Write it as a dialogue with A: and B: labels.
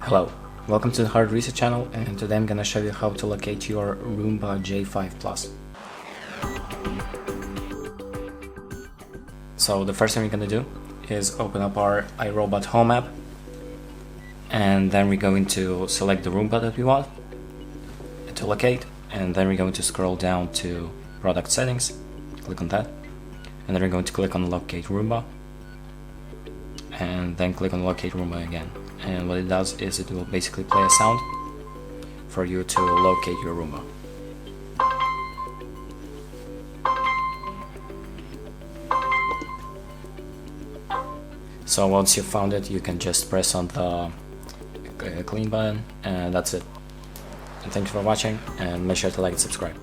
A: Hello, welcome to the HardReset channel, and today I'm gonna show you how to locate your Roomba J5 Plus. So the first thing we're gonna do is open up our iRobot Home app, and then we're going to select the Roomba that we want to locate, and then we're going to scroll down to Product Settings, click on that, and then we're going to click on Locate Roomba, and then click on Locate Roomba again. And what it does is it will basically play a sound for you to locate your Roomba. So once you've found it, you can just press on the clean button, and that's it. And thank you for watching, and make sure to like and subscribe.